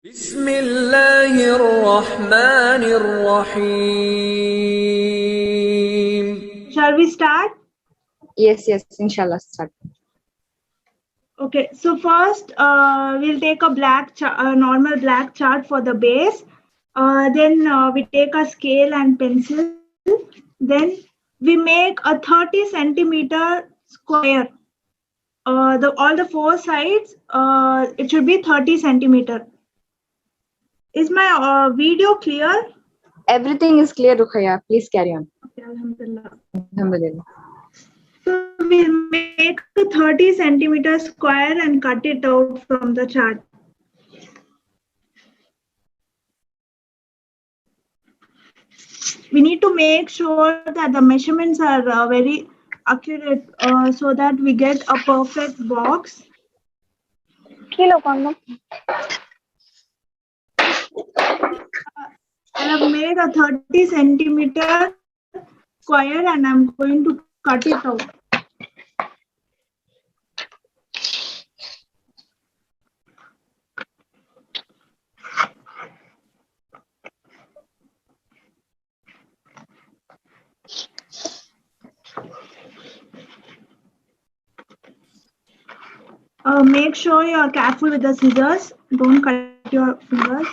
بسم الله الرحمن الرحيم. Shall we start? Yes, inshallah, start. Okay, so first we'll take a normal black chart for the base. Then we take a scale and pencil. Then we make a 30 centimeter square. All the four sides, it should be 30 centimeter. Is my video clear? Everything is clear, Rukhaya. Please carry on. Okay, Alhamdulillah. Alhamdulillah. So we'll make a 30 centimeter square and cut it out from the chart. We need to make sure that the measurements are very accurate so that we get a perfect box. I have made a 30 centimeter square and I'm going to cut it out. Make sure you are careful with the scissors. Don't cut your fingers.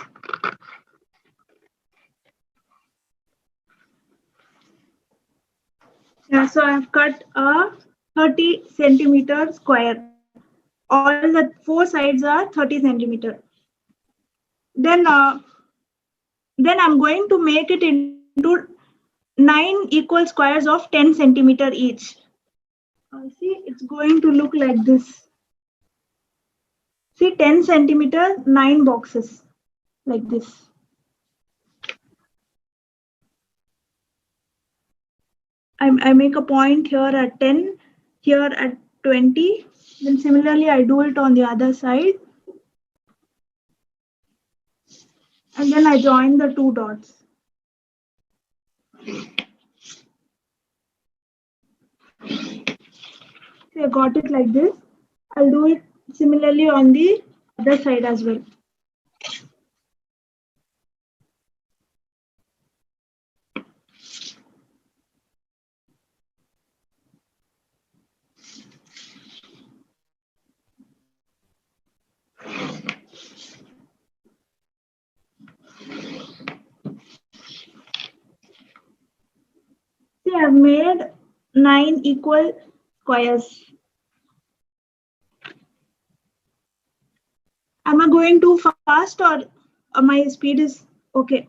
Yeah, so I've cut a 30 centimeter square. All the four sides are 30 centimeter. Then I'm going to make it into 9 equal squares of 10 centimeter each. See, it's going to look like this. See, 10 centimeter, 9 boxes like this. I make a point here at 10, here at 20. Then similarly, I do it on the other side. And then I join the two dots. See, I got it like this. I'll do it similarly on the other side as well. See, I've made 9 equal squares. Am I going too fast or my speed is okay?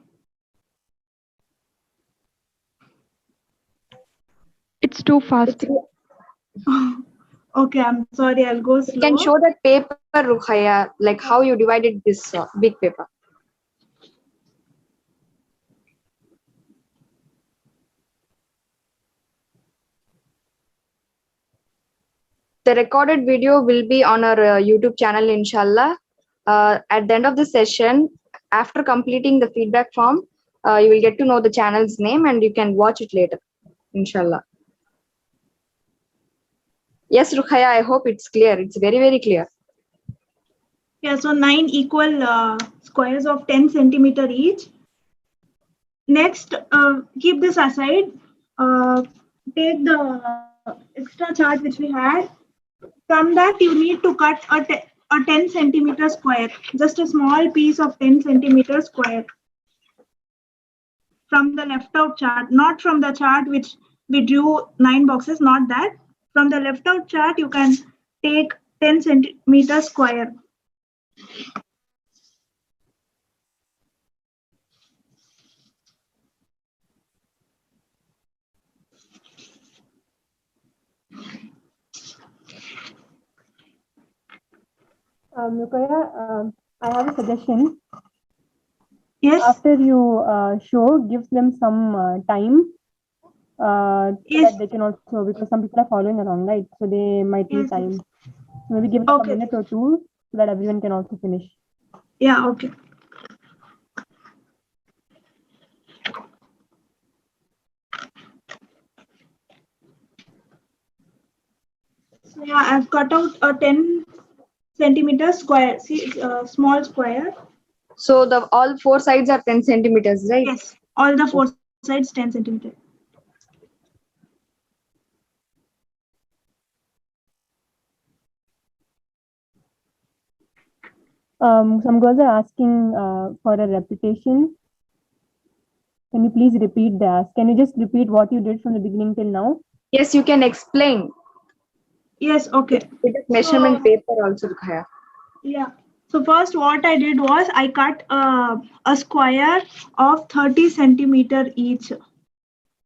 It's too fast. Okay, I'm sorry, I'll go slow. You can show that paper, Rukhaya, like how you divided this big paper. The recorded video will be on our YouTube channel, inshallah. At the end of the session, after completing the feedback form, you will get to know the channel's name and you can watch it later, inshallah. Yes, Rukhaya, I hope it's clear. It's very, very clear. Yeah, so 9 equal squares of 10 centimeter each. Next, keep this aside. Take the extra chart which we had. From that, you need to cut a 10 centimeter square, just a small piece of 10 centimeter square. From the left out chart, not from the chart which we drew 9 boxes, not that. From the left out chart, you can take 10 centimeter square. Rukhaya, I have a suggestion. Yes. After you show, give them some time Yes. that they can also, because some people are following along, right? So they might need time. Maybe give them a minute or two so that everyone can also finish. Yeah, okay. So yeah, I've cut out a 10 centimeter square. See, it's a small square. So the all four sides are 10 centimeters, right? Yes, all the four sides 10 centimeter. Some girls are asking for a repetition. Can you please repeat that? Can you just repeat what you did from the beginning till now? Yes, you can explain. Yes, okay. With measurement paper also dikhaya. Yeah. So first what I did was I cut a square of 30 centimeter each.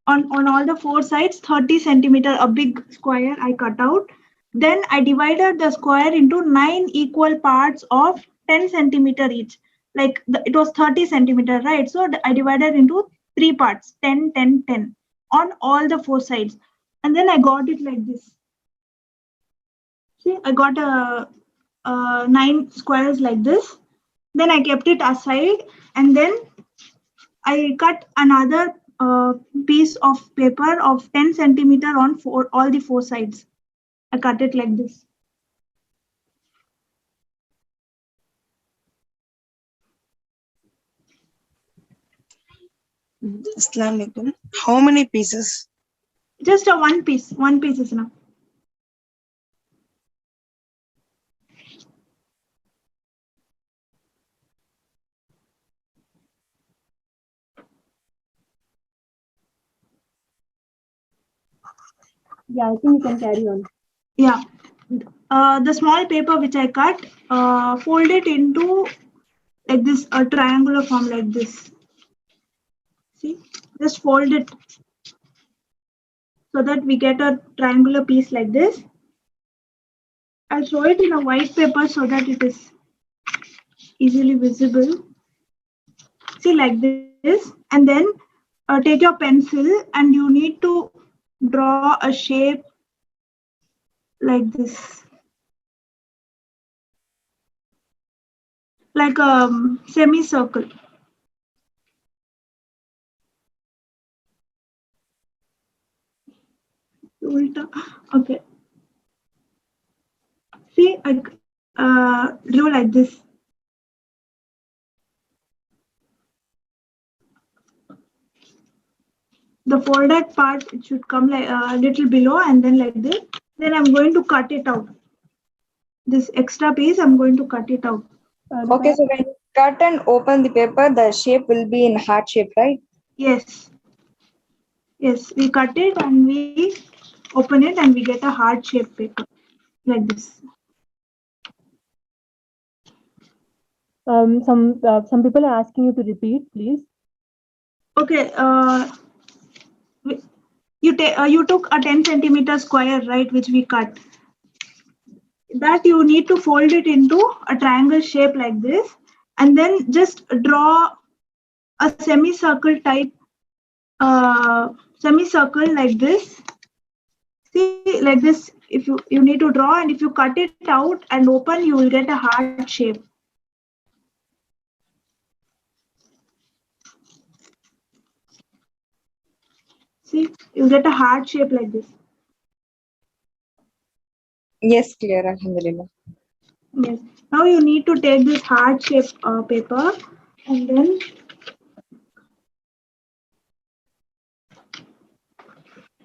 On all the four sides, 30 centimeter, a big square I cut out. Then I divided the square into 9 equal parts of 10 centimeter each. Like it was 30 centimeter, right? So I divided into 3 parts, 10, 10, 10 on all the four sides. And then I got it like this. See, I got a 9 squares like this. Then I kept it aside and then I cut another piece of paper of 10 centimeter on all the four sides. I cut it like this. Assalamualaikum. How many pieces? Just a one piece is enough. Yeah, I think you can carry on. Yeah. The small paper which I cut, fold it into like this, a triangular form like this. See, just fold it so that we get a triangular piece like this. I'll show it in a white paper so that it is easily visible. See, like this, and then take your pencil and you need to draw a shape like this, like a semicircle. Okay. See, I drew like this. The folded part, it should come like a little below and then like this. Then I'm going to cut it out. This extra piece, I'm going to cut it out. Okay, so when you cut and open the paper, the shape will be in heart shape, right? Yes. Yes, we cut it and we open it and we get a heart shaped paper like this. Some people are asking you to repeat, please. Okay. You took a 10 centimeter square, right, which we cut. That you need to fold it into a triangle shape like this, and then just draw a semicircle type semicircle like this. See, like this. If you need to draw, and if you cut it out and open, you will get a heart shape. See, you get a heart shape like this. Yes, clear, alhamdulillah. Yes. Now you need to take this heart shape paper and then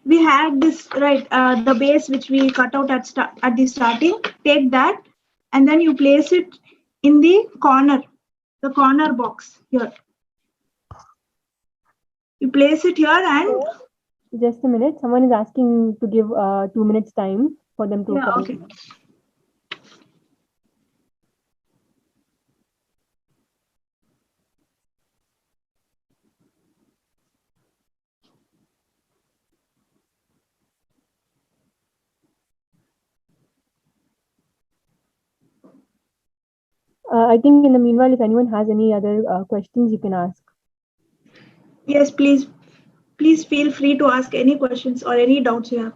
we had this, right, the base which we cut out at the starting. Take that and then you place it in the corner box here. You place it here and Just a minute. Someone is asking to give 2 minutes time for them to. yeah, okay. I think in the meanwhile, if anyone has any other questions, you can ask. Yes, please feel free to ask any questions or any doubts you have.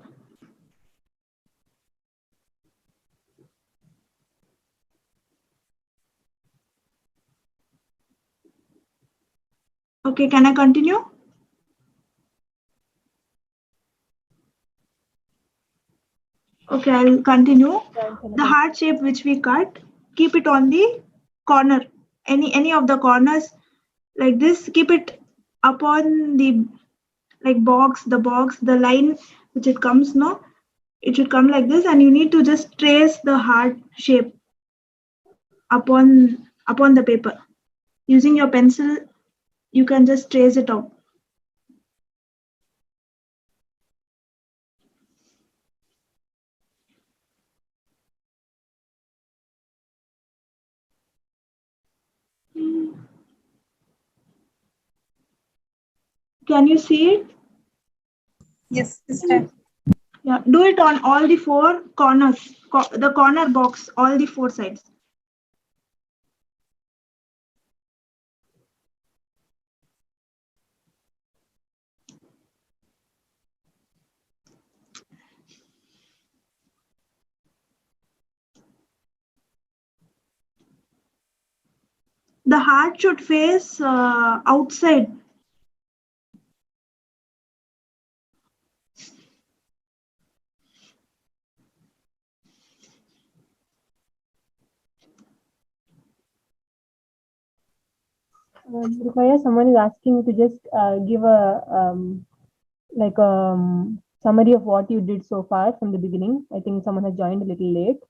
Okay, can I continue? Okay, I'll continue. The heart shape which we cut, keep it on the corner any of the corners like this. Keep it upon the like the line which it comes, no, it should come like this, and you need to just trace the heart shape upon the paper. Using your pencil, you can just trace it out. Can you see it? Yes, sister. Yeah, do it on all the four corners, the corner box, all the four sides. The heart should face outside. Ruqayya, someone is asking you to just give a like summary of what you did so far from the beginning. I think someone has joined a little late.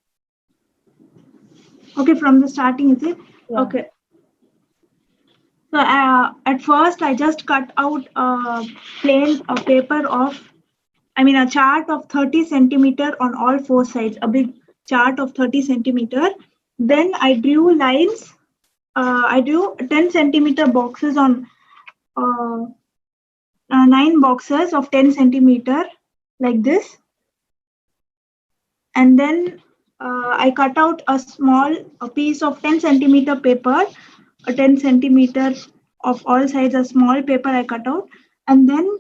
Okay, from the starting, is it? Yeah. Okay. So at first, I just cut out a paper of, a chart of 30 centimeter on all four sides, a big chart of 30 centimeter. Then I drew lines. I drew 10 centimeter boxes on 9 boxes of 10 centimeter like this. And then I cut out a piece of 10 centimeter paper, a 10 centimeter of all sides, a small paper I cut out. And then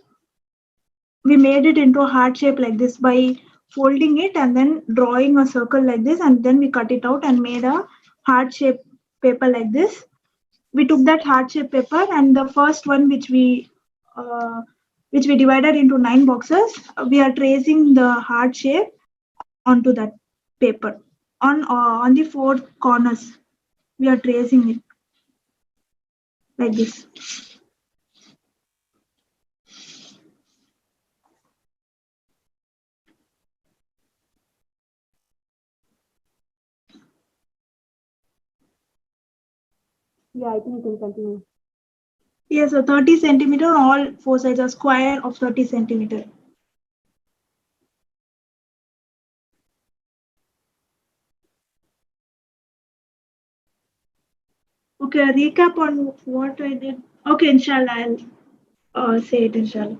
we made it into a heart shape like this by folding it and then drawing a circle like this, and then we cut it out and made a heart shape paper like this. We took that heart shape paper, and the first one which we divided into 9 boxes, we are tracing the heart shape onto that paper on the 4 corners. We are tracing it like this. Yeah, I think you can continue. Yes, so 30 centimeter on all 4 sides, a square of 30 centimeter. Okay, a recap on what I did. Okay, inshallah, I'll say it, inshallah.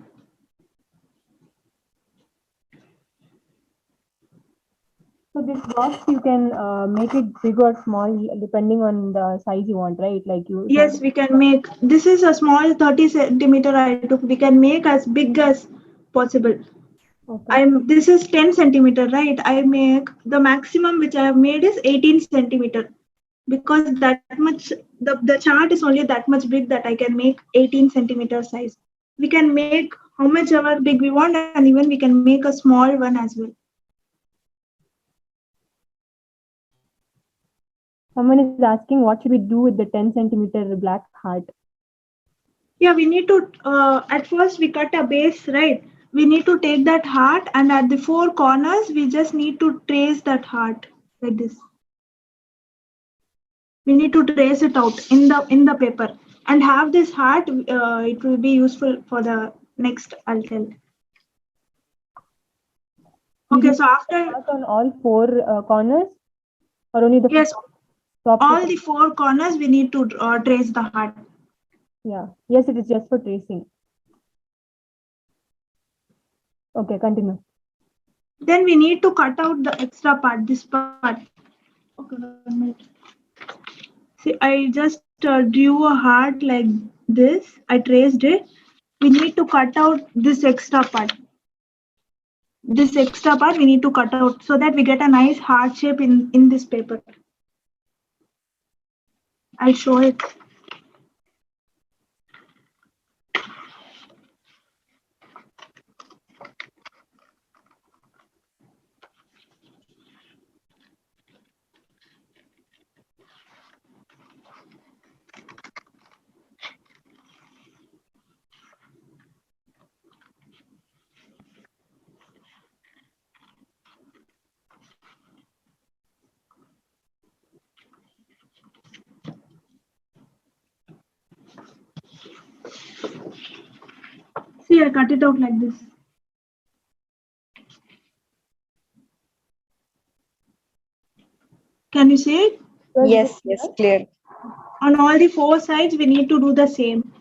So this box you can make it big or small depending on the size you want, right? Like you. Yes, we can make, this is a small 30 centimeter I took. We can make as big as possible. Okay. This is 10 centimeter, right? I make the maximum which I have made is 18 centimeter, because that much, the chart is only that much big that I can make 18 centimeter size. We can make how much ever big we want, and even we can make a small one as well. Someone is asking what should we do with the 10 centimeter black heart? Yeah, we need to, at first we cut a base, right? We need to take that heart, and at the 4 corners, we just need to trace that heart like this. We need to trace it out in the paper and have this heart. It will be useful for the next, I'll tell. Okay, so after, Heart on all 4 corners or only the yes, top? all the 4 corners, we need to trace the heart. Yeah. Yes, it is just for tracing. Okay, continue. Then we need to cut out the extra part, this part. Okay, 1 minute. See, I just drew a heart like this. I traced it. We need to cut out this extra part. This extra part we need to cut out so that we get a nice heart shape in this paper. I'll show it. See, I cut it out like this. Can you see it? Yes, clear. On all the 4 sides, we need to do the same.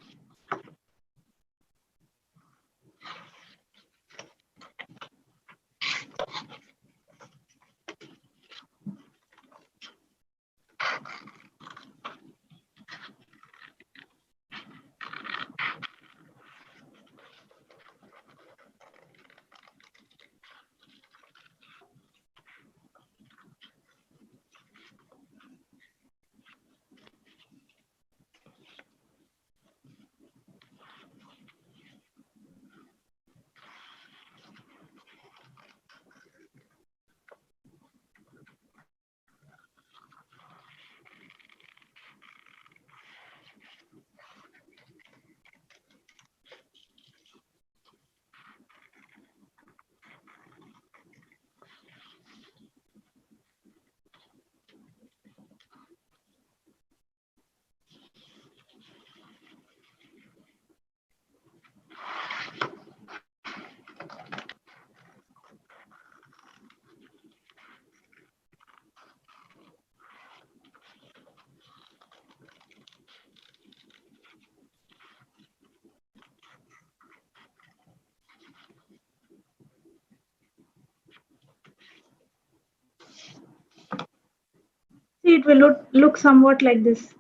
See, it will look somewhat like this.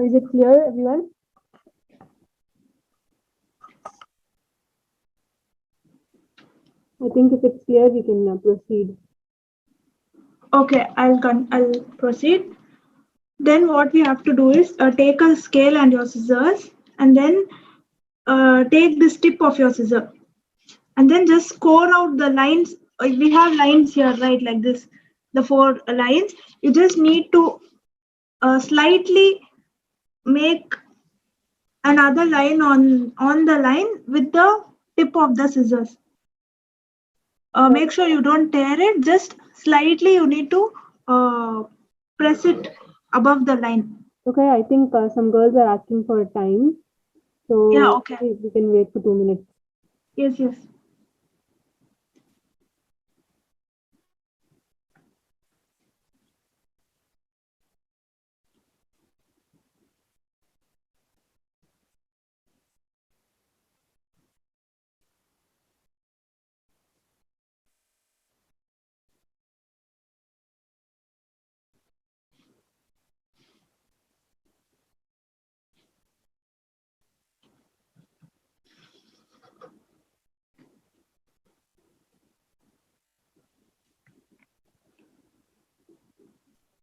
Is it clear, everyone? I think if it's clear, we can proceed. Okay, I'll proceed. Then what we have to do is take a scale and your scissors, and then take this tip of your scissor, and then just score out the lines. We have lines here, right, like this, the 4 lines. You just need to slightly make another line on the line with the tip of the scissors. Make sure you don't tear it, just slightly you need to press it above the line. Okay, I think some girls are asking for time. So Yeah, okay. we can wait for 2 minutes. Yes, yes.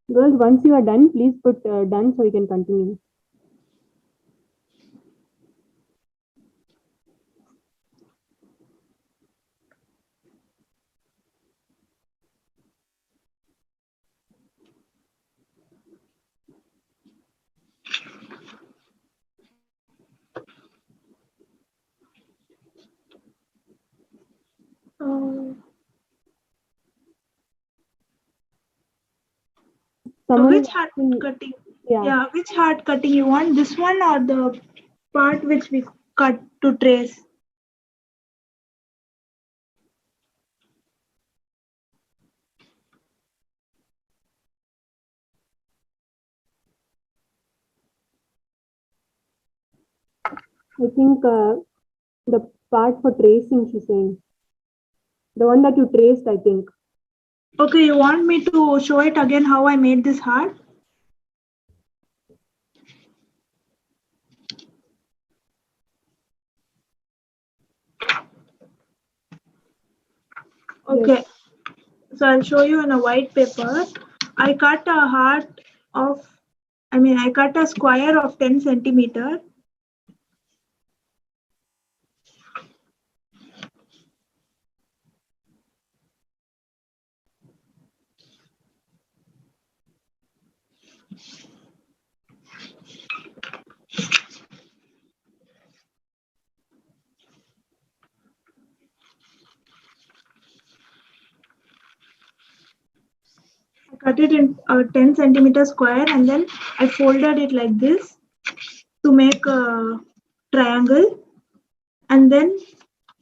Girls, once you are done, please put done so we can continue. Someone Which is heart asking, cutting? yeah. Yeah, which heart cutting you want? This one or the part which we cut to trace? I think the part for tracing, she's saying. The one that you traced, I think. Okay, you want me to show it again how I made this heart? Okay, Yes. so I'll show you in a white paper. I cut a heart of, I cut a square of 10 centimeter. cut it in 10 centimeter square, and then I folded it like this to make a triangle. And then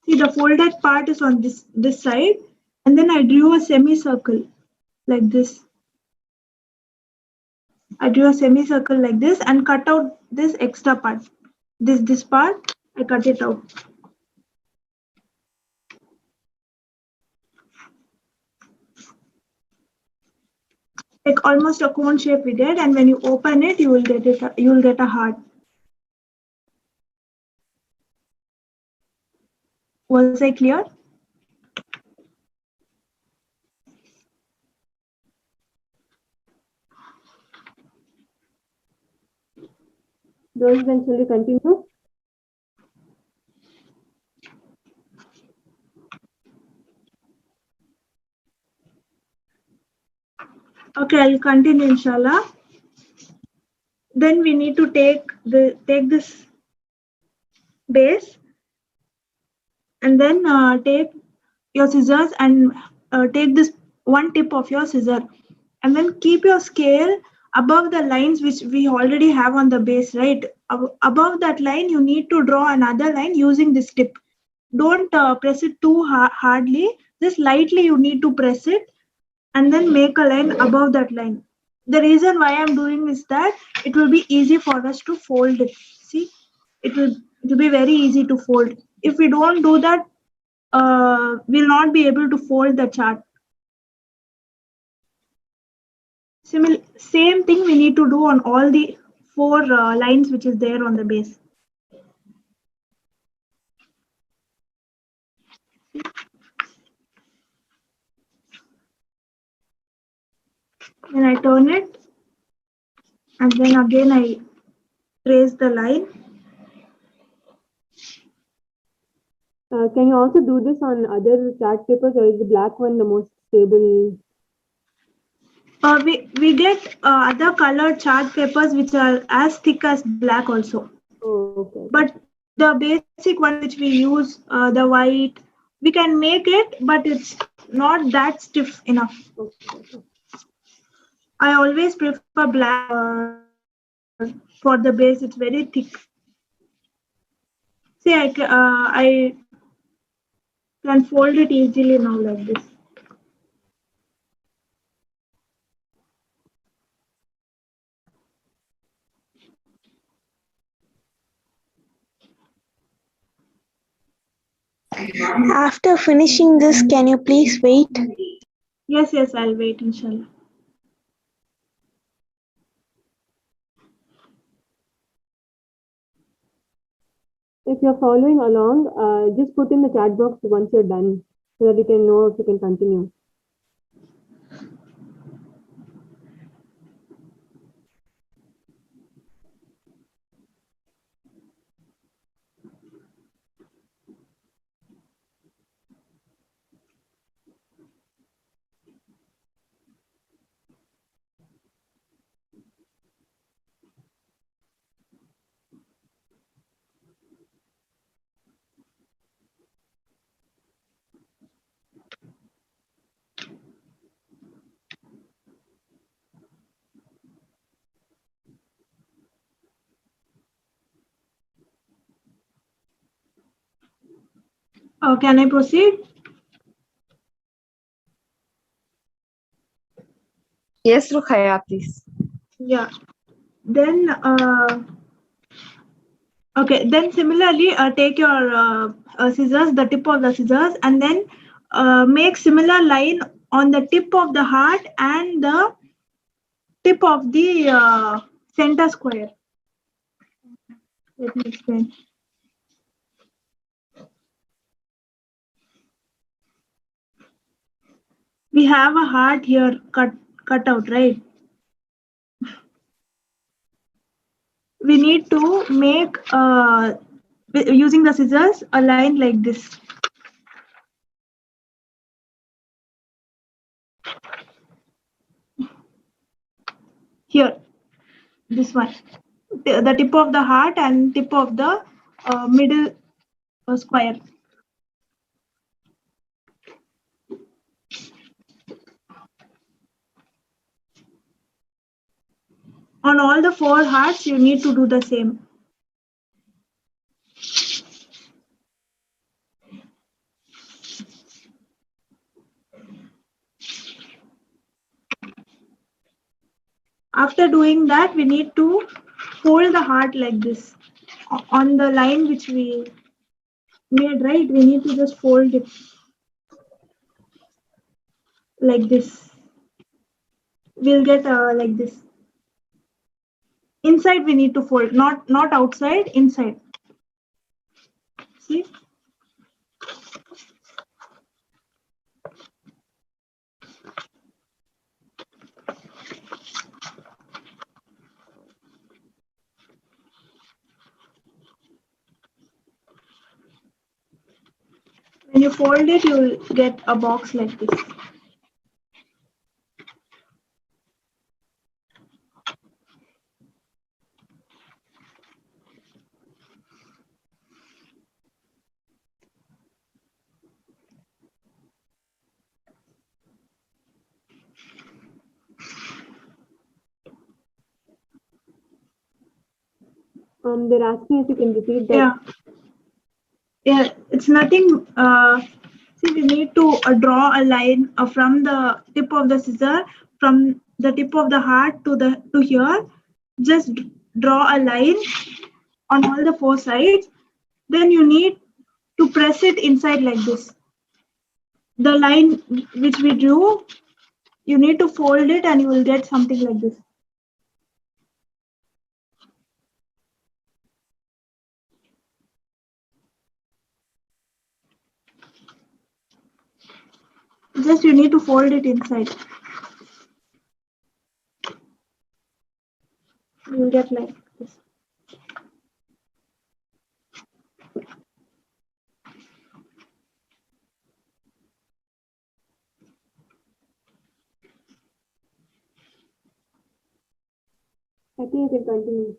see, the folded part is on this side, and then I drew a semicircle like this. I drew a semicircle like this and cut out this extra part. This part, I cut it out. Like almost a cone shape we did, and when you open it, you will get it. You will get a heart. Was I clear? Girls, then shall we continue? Okay, I'll continue, inshallah. Then we need to take this base, and then take your scissors and take this one tip of your scissor, and then keep your scale above the lines which we already have on the base, right? Above that line, you need to draw another line using this tip. Don't press it too hardly, just lightly you need to press it, and then make a line above that line. The reason why I'm doing is that it will be easy for us to fold it. See, it will be very easy to fold. If we don't do that, we'll not be able to fold the chart. Same thing we need to do on all the 4 lines which is there on the base. Then I turn it, and then again I trace the line. Can you also do this on other chart papers, or is the black one the most stable? We get other colored chart papers which are as thick as black also. Oh, okay. But the basic one which we use, the white, we can make it, but it's not that stiff enough. Okay. I always prefer black for the base. It's very thick. See, I can fold it easily now like this. After finishing this, can you please wait? Yes, I'll wait, inshallah. If you're following along, just put in the chat box once you're done, so that you can know if you can continue. Can I proceed? Yes, Rukhaya, please. Yeah. Then, okay. Then similarly, take your scissors, the tip of the scissors, and then make similar line on the tip of the heart and the tip of the center square. Let me explain. We have a heart here cut out, right? We need to make using the scissors a line like this. Here, this one, the tip of the heart and tip of the middle square. On all the 4 hearts, you need to do the same. After doing that, we need to fold the heart like this. On the line which we made, right? We need to just fold it like this. We'll get like this. Inside we need to fold, not outside, inside. See? When you fold it, you'll get a box like this. They're asking if you can repeat that. Yeah, it's nothing. See, we need to draw a line from the tip of the scissor, from the tip of the heart to here. Just draw a line on all the 4 sides. Then you need to press it inside like this. The line which we drew, you need to fold it and you will get something like this. Just you need to fold it inside. You will get like this. I think you can continue.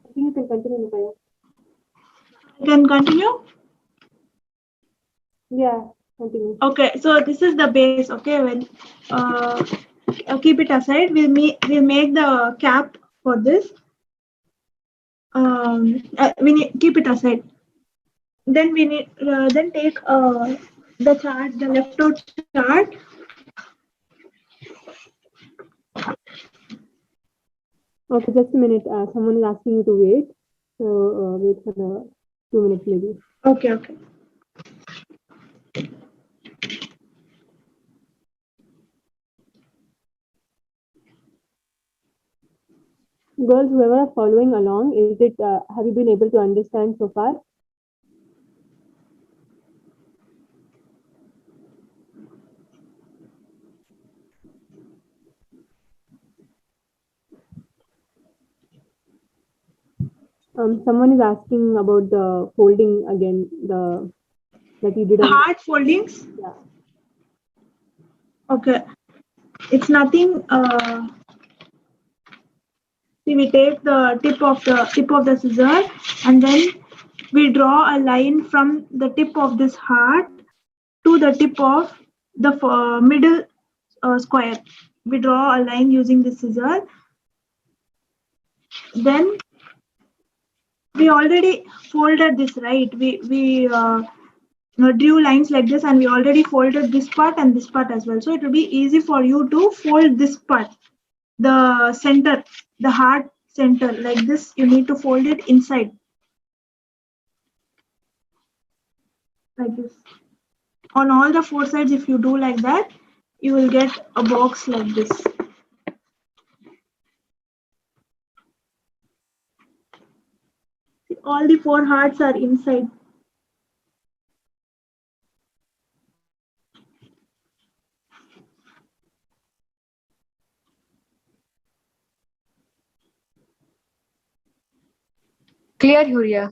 I think you can continue, Nupaya. I can continue. Yeah, continue. Okay, so this is the base. Okay, when keep it aside. We'll make the cap for this. We need keep it aside. Then we need then take the chart, the left out chart. Okay, just a minute. Someone is asking you to wait. So wait for the 2 minutes maybe. Okay, okay. Girls, whoever are following along, have you been able to understand so far? Someone is asking about the folding again, that you did. Heart foldings. Yeah. Okay, it's nothing. See, we take the tip of the scissor, and then we draw a line from the tip of this heart to the tip of the middle square. We draw a line using the scissor. Then we already folded this, right? We drew lines like this, and we already folded this part and this part as well. So it will be easy for you to fold this part, the center, the heart center, like this. You need to fold it inside, like this. On all the 4 sides, if you do like that, you will get a box like this. See, all the 4 hearts are inside. Clear, Huria.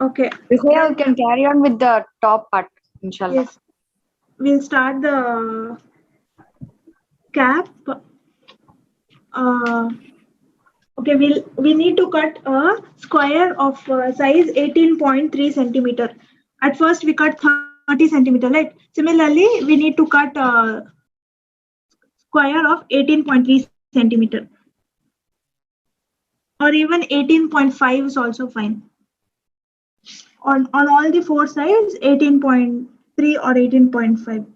Okay. Rukhya, you can carry on with the top part, inshallah. Yes. We'll start the cap. Okay, we need to cut a square of size 18.3 centimeter. At first we cut 30 centimeter, right? Similarly, we need to cut a square of 18.3 centimeter, or even 18.5 is also fine. On all the four sides, 18.3 or 18.5.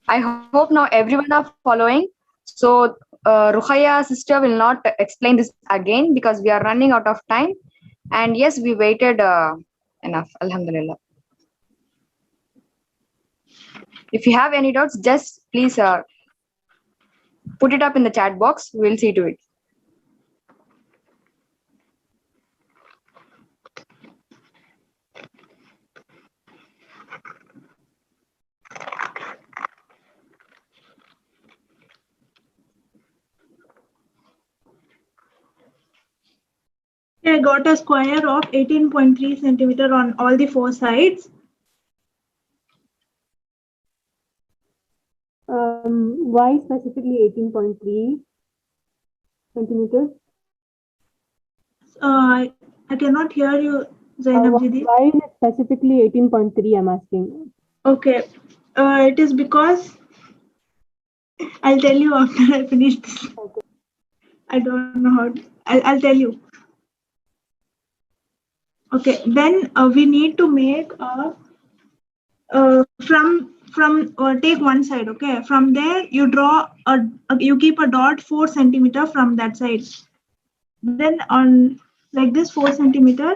I hope now everyone are following. So Rukhaya sister will not explain this again because we are running out of time. And yes, we waited enough. Alhamdulillah. If you have any doubts, just please put it up in the chat box. We'll see to it. I got a square of 18.3 centimeter on all the four sides. Why specifically 18.3 centimeters? I cannot hear you, Zainab Didi. Why is it specifically 18.3? I'm asking. Okay, it is because I'll tell you after I finish this. Okay. I don't know how. I'll tell you. Okay, then we need to make a take one side. Okay, from there you draw you keep a dot 4 centimeter from that side. Then on like this 4 centimeter,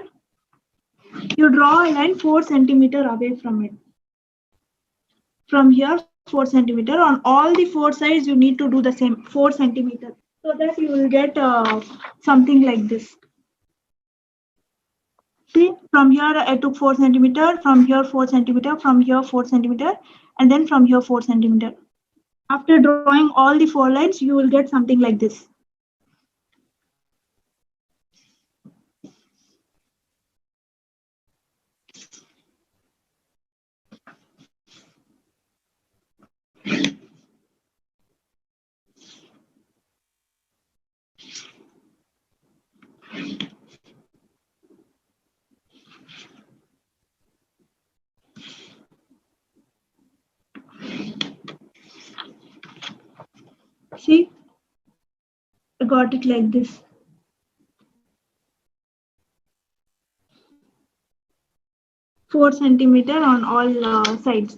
you draw a line 4 centimeter away from it. From here 4 centimeter on all the four sides you need to do the same 4 centimeter, so that you will get something like this. See, from here I took 4 centimeter, from here 4 centimeter, from here 4 centimeter, and then from here 4 centimeter. After drawing all the four lines, you will get something like this. See, I got it like this. Four centimeter on all sides.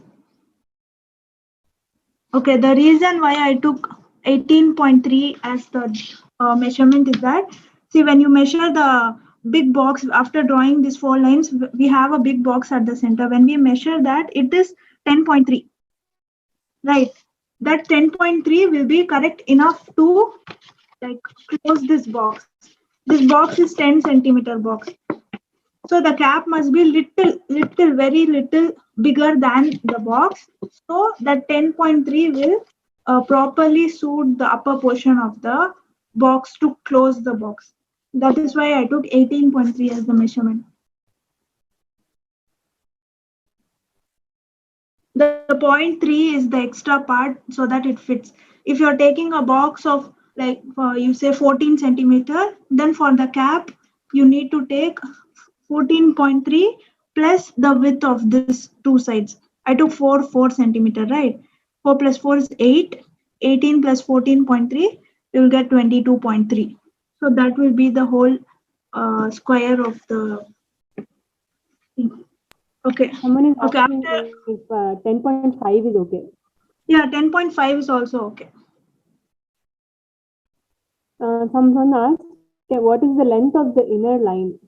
Okay, the reason why I took 18.3 as the measurement is that, see, when you measure the big box after drawing these four lines, we have a big box at the center. When we measure that, it is 10.3, right? That 10.3 will be correct enough to like close this box. This box is 10 centimeter box. So the cap must be little, very little bigger than the box. So that 10.3 will properly suit the upper portion of the box to close the box. That is why I took 18.3 as the measurement. The 0.3 is the extra part so that it fits. If you're taking a box of like you say 14 centimeter, then for the cap, you need to take 14.3 plus the width of this two sides. I took 4 centimeter, right? 4 plus 4 is 8. 18 plus 14.3, you will get 22.3. So that will be the whole square of the thing. Okay. Someone is Okay. asking After, if 10.5 is okay. yeah, 10.5 is also okay. Someone asked, okay, what is the length of the inner line?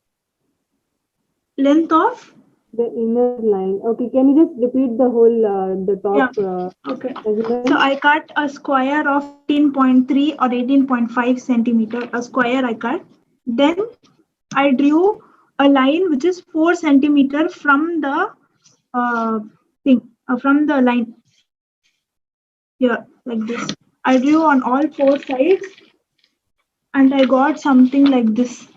Length of? The inner line. Okay, can you just repeat the whole, the top? Yeah. Okay. Measurement? So I cut a square of 18.3 or 18.5 centimeter, a square I cut. Then I drew a line which is 4 centimeter from the thing, from the line. here like this. I drew on all four sides and I got something like this.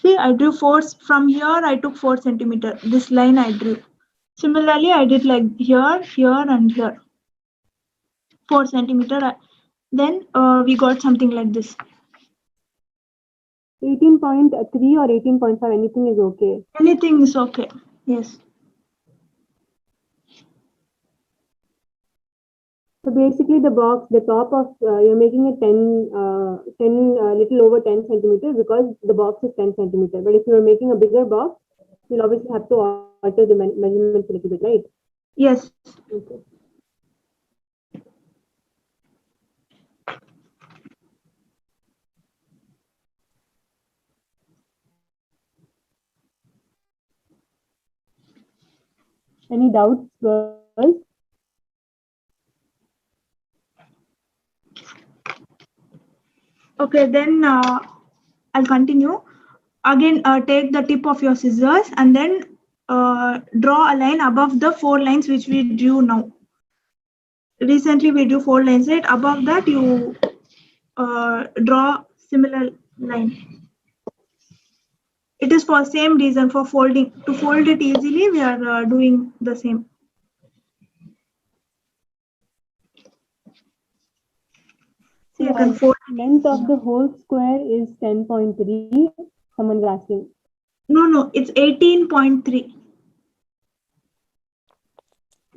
See, I drew from here, I took 4 centimeter. This line I drew. Similarly, I did like here, here, and here. 4 centimeter. Then we got something like this. 18.3 or 18.5, anything is okay. Anything is okay. Yes. So basically the box, the top of, you're making it 10, little over 10 centimeters because the box is 10 centimeter. But if you're making a bigger box, you'll obviously have to alter the measurements a little bit, right? Yes. Okay. Any doubts, girls? Okay, then I'll continue. Again, take the tip of your scissors and then draw a line above the 4 lines which we drew now. Recently, we drew 4 lines, right? Above that, you draw similar line. It is for same reason, for folding. To fold it easily, we are doing the same. See, you can fold. Length of the whole square is 10.3. Someone's asking. No, it's 18.3.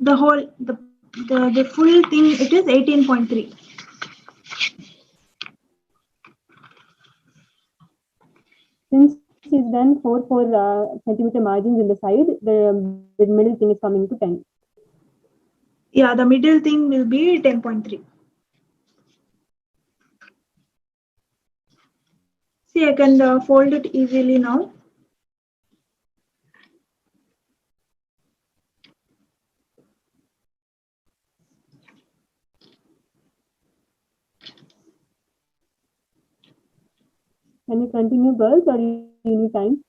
The whole, the full thing, it is 18.3. Since it's done 4 centimeter margins in the side, the middle thing is coming to 10. Yeah, the middle thing will be 10.3. See, I can fold it easily now. Can you continue, girls, or you need time?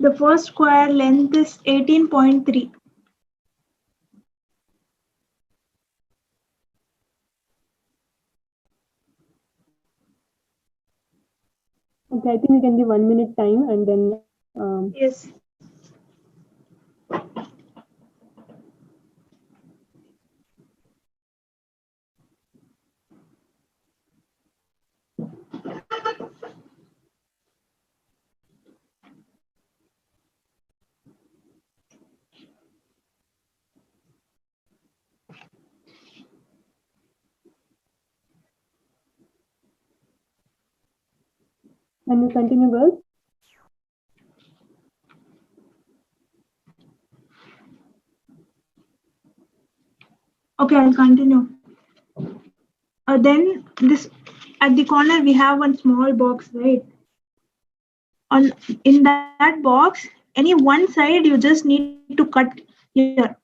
The first square length is 18.3. Okay, I think we can give 1 minute time and then. Yes. Can you continue, girls? Okay, I'll continue. Then this at the corner we have one small box, right? In that box, any one side you just need to cut here.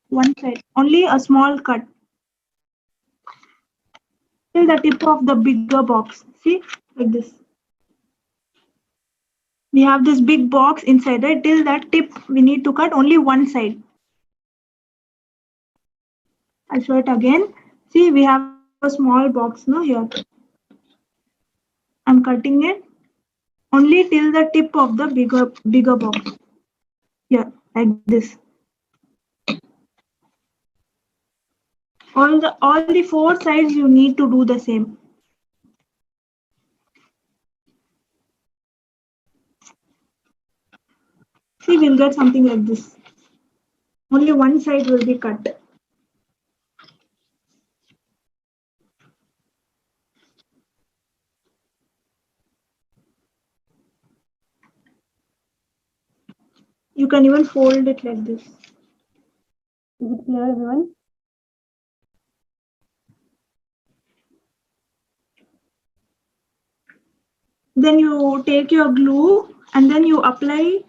One side, only a small cut. Till the tip of the bigger box. See, like this. We have this big box inside, right? Till that tip, we need to cut only one side. I'll show it again. See, we have a small box now here. I'm cutting it only till the tip of the bigger box. Here, like this. All the 4 sides you need to do the same. See, we'll get something like this. Only one side will be cut. You can even fold it like this. Is it clear, everyone? Then you take your glue and then you apply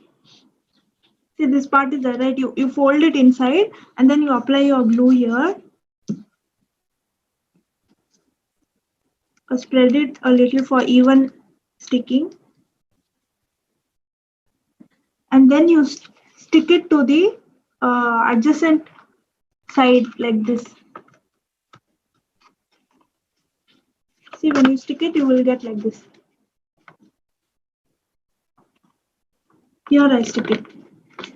See, this part is there, right? You fold it inside and then you apply your glue here. Spread it a little for even sticking. And then you stick it to the adjacent side like this. See, when you stick it, you will get like this. Here I stick it.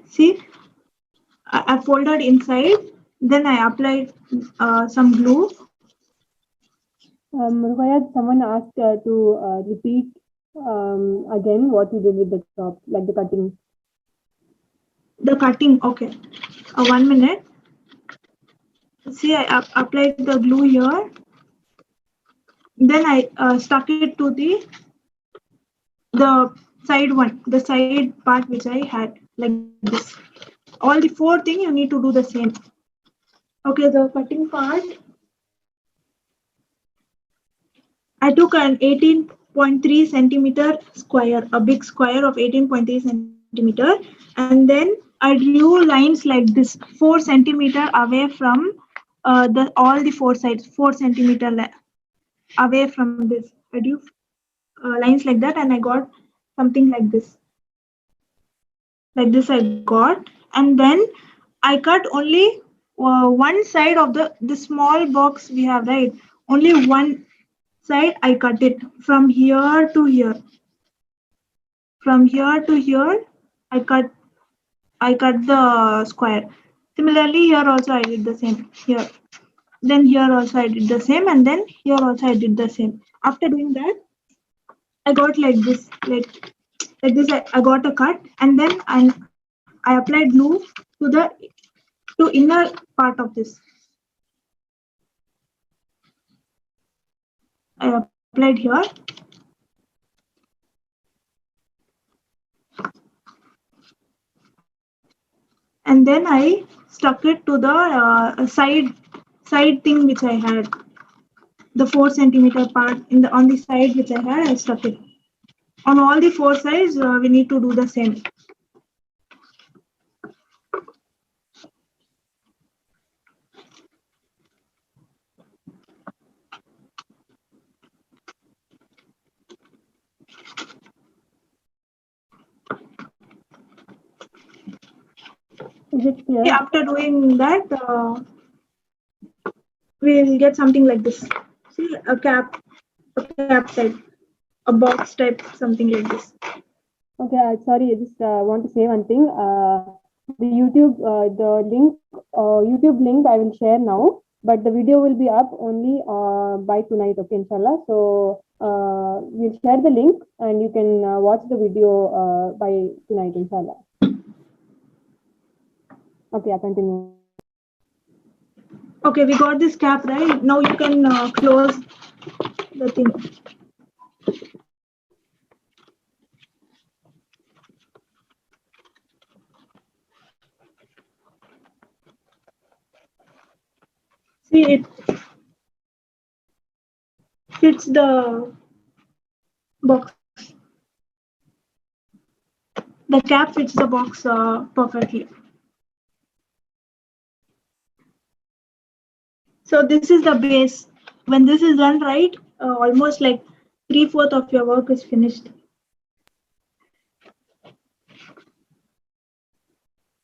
See, I folded inside, then I applied some glue. Ruqayya, someone asked to repeat again what you did with the top, like the cutting. The cutting, okay. 1 minute. See, I applied the glue here. Then I stuck it to the side one, the side part which I had, like this. All the 4 things you need to do the same. Okay, the cutting part. I took an 18.3 centimeter square, a big square of 18.3 centimeter, and then I drew lines like this, 4 centimeter away from all the 4 sides, 4 centimeter away from this. I drew lines like that, and I got something like this. Like this I got, and then I cut only one side of the small box we have, right? Only one side I cut it from here to here. From here to here, I cut the square. Similarly, here also I did the same. Here, then here also I did the same, and then here also I did the same. After doing that, I got like this, like this. I got a cut, and then I applied glue to inner part of this. I applied here. And then I stuck it to the side thing which I had, the 4 centimeter part on the side which I had. I stuck it on all the 4 sides. We need to do the same. Is it clear? After doing that, we'll get something like this. See, a cap type, a box type, something like this. Okay, sorry, I just want to say one thing. The YouTube, YouTube link I will share now, but the video will be up only by tonight, okay, inshallah. So we'll share the link and you can watch the video by tonight, inshallah. Okay, I'll continue. Okay, we got this cap, right? Now you can close the thing. See, it fits the box. The cap fits the box perfectly. So this is the base. When this is done right, almost like 3/4 of your work is finished.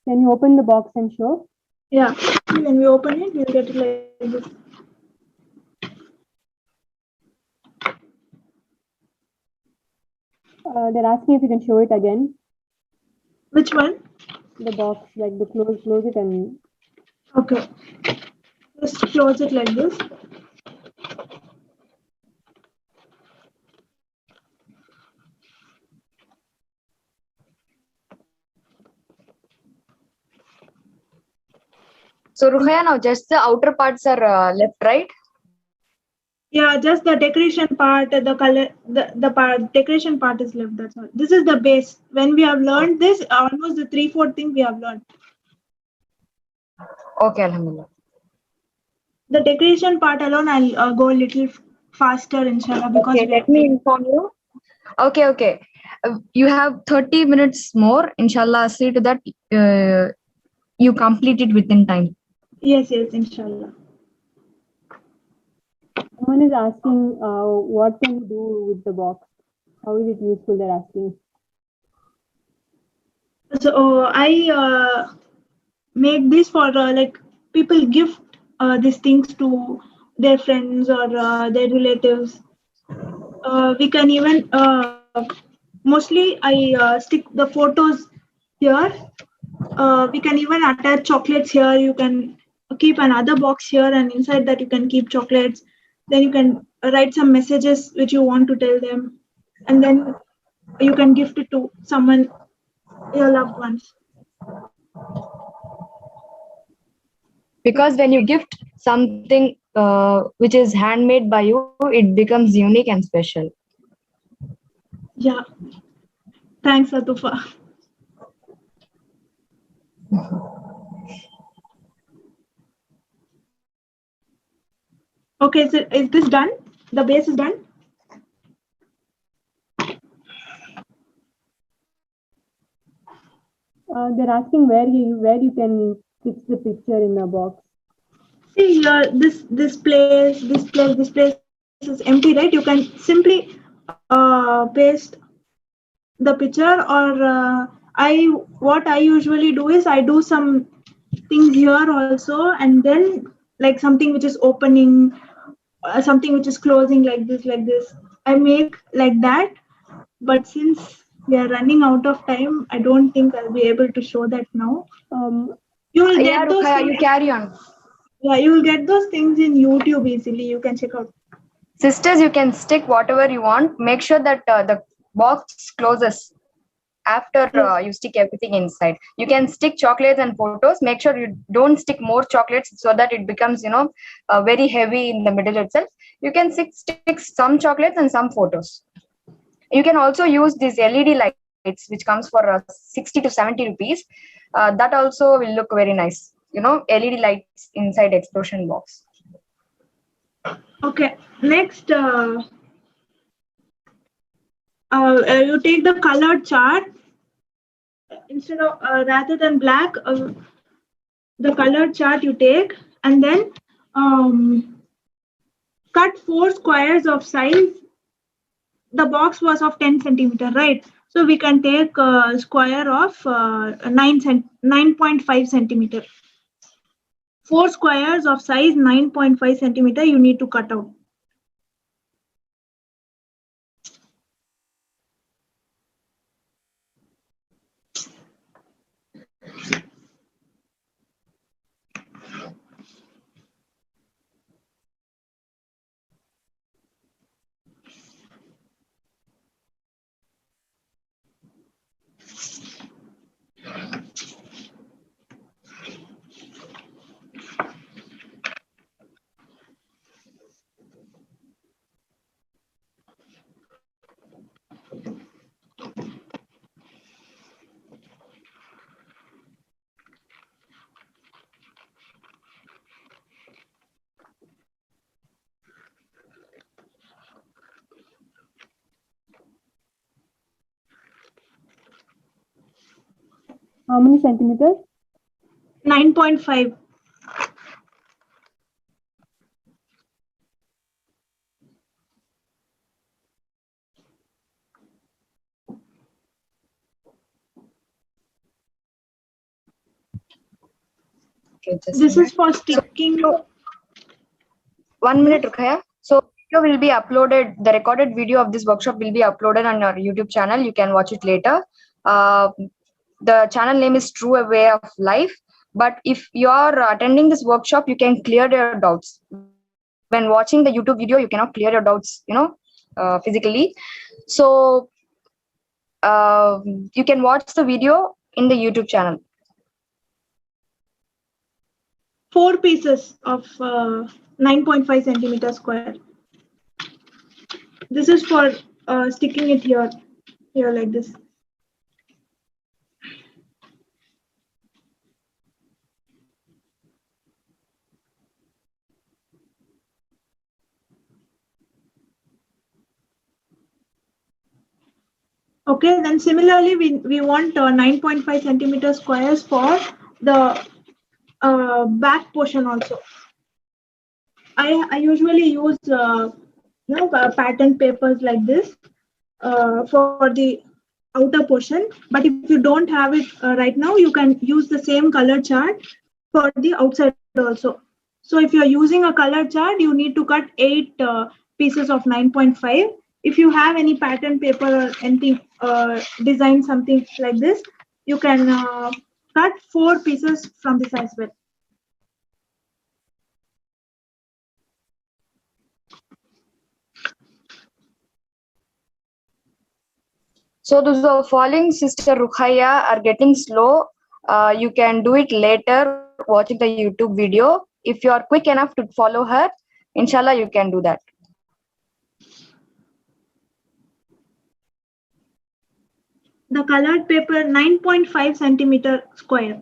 Can you open the box and show? Yeah, when we open it, we'll get it like this. They're asking if you can show it again. Which one? The box, like the close it and. Okay. Just close it like this. So Ruqayya, now just the outer parts are left, right? Yeah, just the decoration part, the color, the part, decoration part is left. That's all. This is the base. When we have learned this, almost the 3/4 thing we have learned. Okay, Alhamdulillah. The decoration part alone, I'll go a little faster, inshallah, because Okay, let me inform you. Okay. You have 30 minutes more. Inshallah, see to that you complete it within time. Yes, inshallah. Someone is asking, what can you do with the box? How is it useful? They're asking. So I make this for like people gift these things to their friends or their relatives. We can even mostly I stick the photos here. We can even attach chocolates here. You can keep another box here, and inside that you can keep chocolates. Then you can write some messages which you want to tell them, and then you can gift it to someone, your loved ones. Because when you gift something which is handmade by you, it becomes unique and special. Yeah. Thanks, Atufa. Okay, so is this done? The base is done? They're asking where you can fix the picture in the box. See here, this place is empty, right? You can simply paste the picture, or what I usually do is I do some things here also, and then like something which is opening, something which is closing like this. I make like that, but since we are running out of time, I don't think I'll be able to show that now. You will Yeah, get those Rukhaya, things. you carry on. Yeah, you will get those things in YouTube easily. You can check out. Sisters, you can stick whatever you want. Make sure that the box closes after you stick everything inside. You can stick chocolates and photos. Make sure you don't stick more chocolates so that it becomes, very heavy in the middle itself. You can stick some chocolates and some photos. You can also use these LED lights, which comes for 60 to 70 rupees. That also will look very nice. LED lights inside explosion box. Okay, next, you take the colored chart instead of rather than black. The colored chart you take, and then cut 4 squares of size. The box was of 10 centimeter, right? So we can take a square of 9.5 centimeter. 4 squares of size 9.5 centimeter you need to cut out. How many centimeters? 9.5. Okay, just This is for sticking. 1 minute, Rukhaya. So video will be uploaded. The recorded video of this workshop will be uploaded on our YouTube channel. You can watch it later. The channel name is True Way of Life. But if you are attending this workshop, you can clear your doubts. When watching the YouTube video, you cannot clear your doubts, physically. So you can watch the video in the YouTube channel. 4 pieces of 9.5 centimeter square. This is for sticking it here like this. Okay, then similarly, we want 9.5 centimeter squares for the back portion also. I usually use pattern papers like this for the outer portion. But if you don't have it right now, you can use the same color chart for the outside also. So if you're using a color chart, you need to cut 8 pieces of 9.5. If you have any pattern paper or anything, design something like this, you can cut 4 pieces from this as well. So those who are following Sister Rukhaya are getting slow. You can do it later watching the YouTube video. If you are quick enough to follow her, inshallah you can do that. The colored paper 9.5 centimeter square.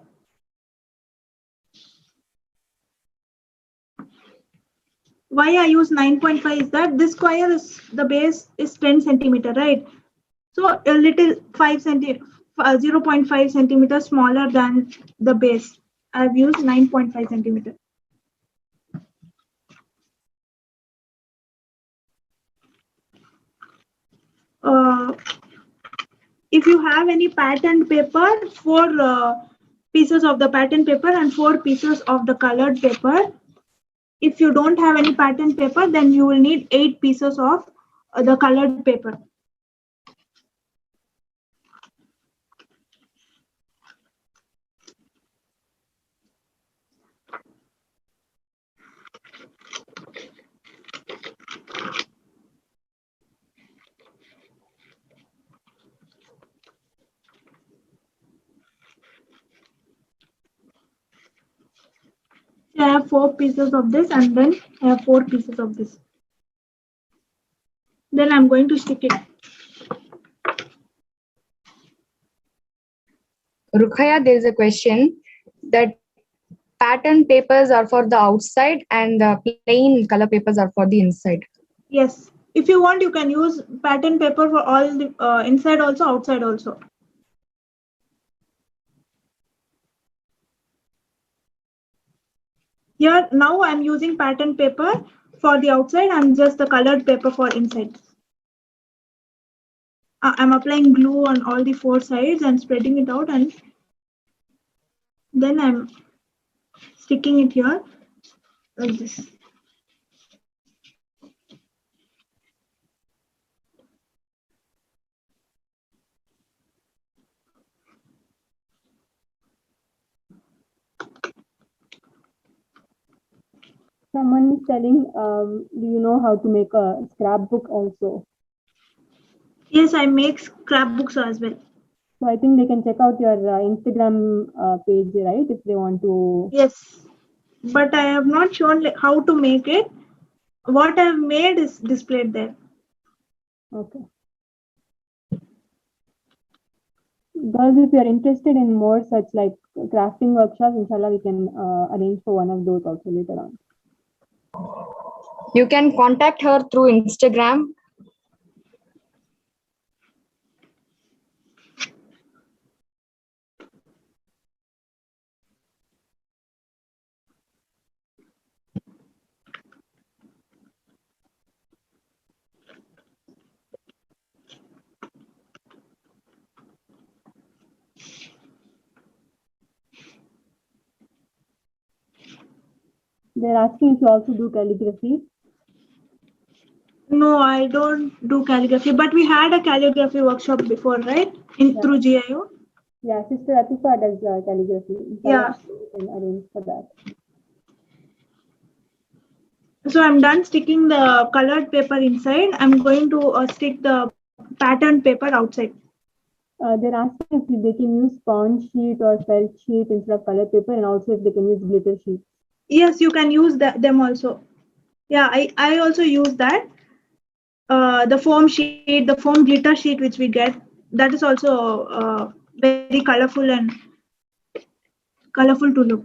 Why I use 9.5 is that this square is the base is 10 centimeter, right? So a little 0.5 centimeter smaller than the base. I've used 9.5 centimeter. If you have any patterned paper, 4 pieces of the pattern paper and 4 pieces of the colored paper. If you don't have any pattern paper, then you will need 8 pieces of the colored paper. I have 4 pieces of this and then I have 4 pieces of this. Then I'm going to stick it. Rukhaya, there is a question that pattern papers are for the outside and the plain color papers are for the inside. Yes. If you want, you can use pattern paper for all the inside also, outside also. Here, now I'm using pattern paper for the outside and just the colored paper for inside. I'm applying glue on all the 4 sides and spreading it out, and then I'm sticking it here like this. Someone is telling, do you know how to make a scrapbook also? Yes, I make scrapbooks as well. So I think they can check out your Instagram page, right? If they want to. Yes, but I have not shown how to make it. What I've made is displayed there. Okay. Girls, if you are interested in more such like crafting workshops, inshallah, we can arrange for one of those also later on. You can contact her through Instagram. They're asking if you also do calligraphy. No, I don't do calligraphy, but we had a calligraphy workshop before, right? Through GIO. Yeah, Sister Atifa does calligraphy. Yeah. We can arrange for that. So I'm done sticking the colored paper inside. I'm going to stick the patterned paper outside. They're asking if they can use sponge sheet or felt sheet instead of color paper, and also if they can use glitter sheet. Yes, you can use them also. Yeah, I also use that. The foam sheet, the foam glitter sheet which we get, that is also very colorful to look.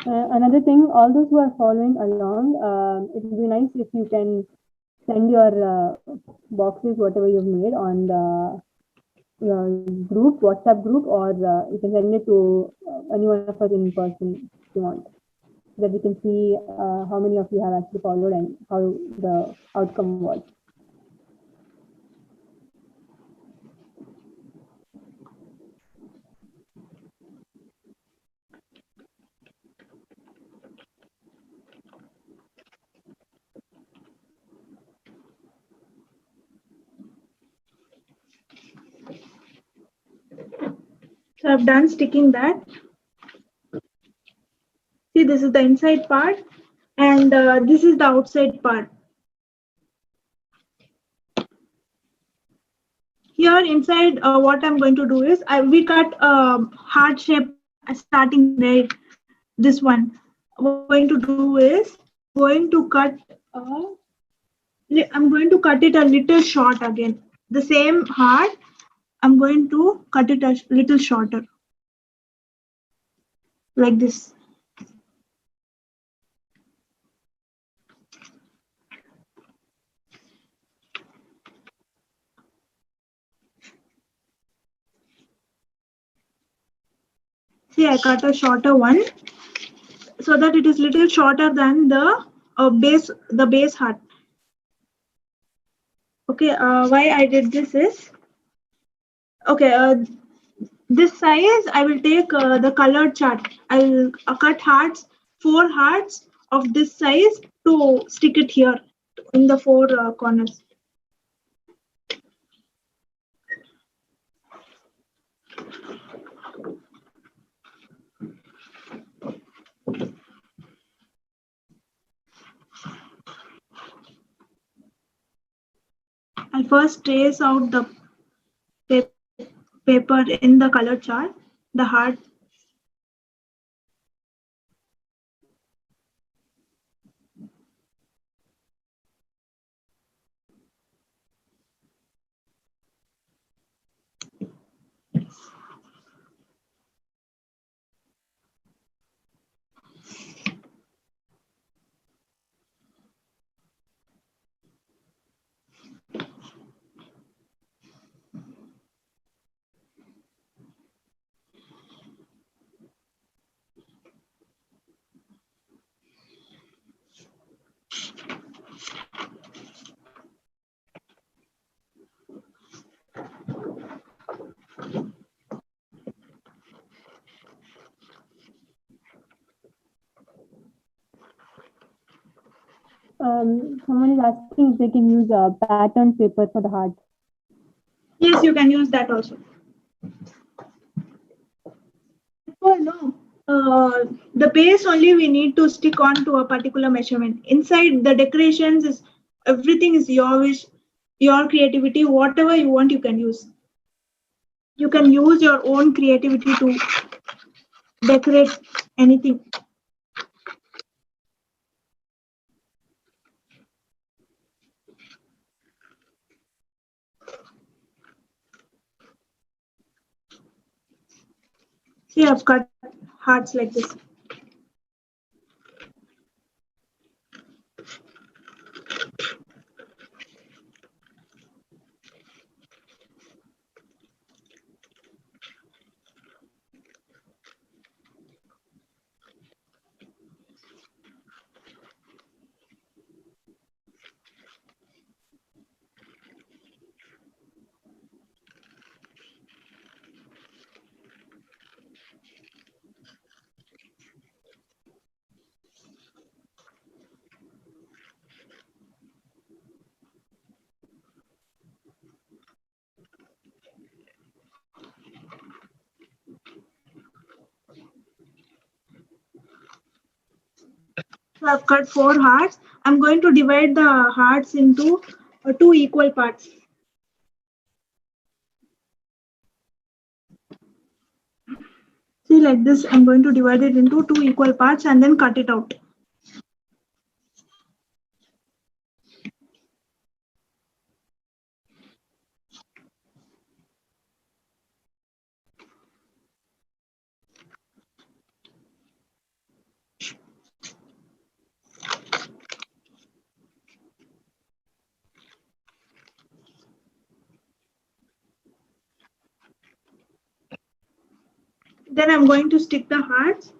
Another thing, all those who are following along, it would be nice if you can send your boxes, whatever you've made, on the group, WhatsApp group, or you can send it to any one of us in person if you want, so that we can see how many of you have actually followed and how the outcome was. So I've done sticking that. See, this is the inside part, and this is the outside part. Here inside, what I'm going to do is we cut heart shape starting right. This one. What I'm going to do is going to cut. I'm going to cut it a little short again. The same heart. I'm going to cut it a little shorter, like this. See, I cut a shorter one so that it is little shorter than the base heart. Okay, why I did this is, okay, this size I will take the colored chart. I will cut hearts, 4 hearts of this size to stick it here in the 4 corners. I'll first trace out the paper in the color chart, the heart. Someone is asking if they can use a patterned paper for the heart. Yes, you can use that also. Oh no. The base only we need to stick on to a particular measurement. Inside the decorations is everything is your wish, your creativity, whatever you want you can use. You can use your own creativity to decorate anything. See, I've cut hearts like this. So I've cut 4 hearts. I'm going to divide the hearts into 2 equal parts. See, like this, I'm going to divide it into 2 equal parts and then cut it out. Then I'm going to stick the hearts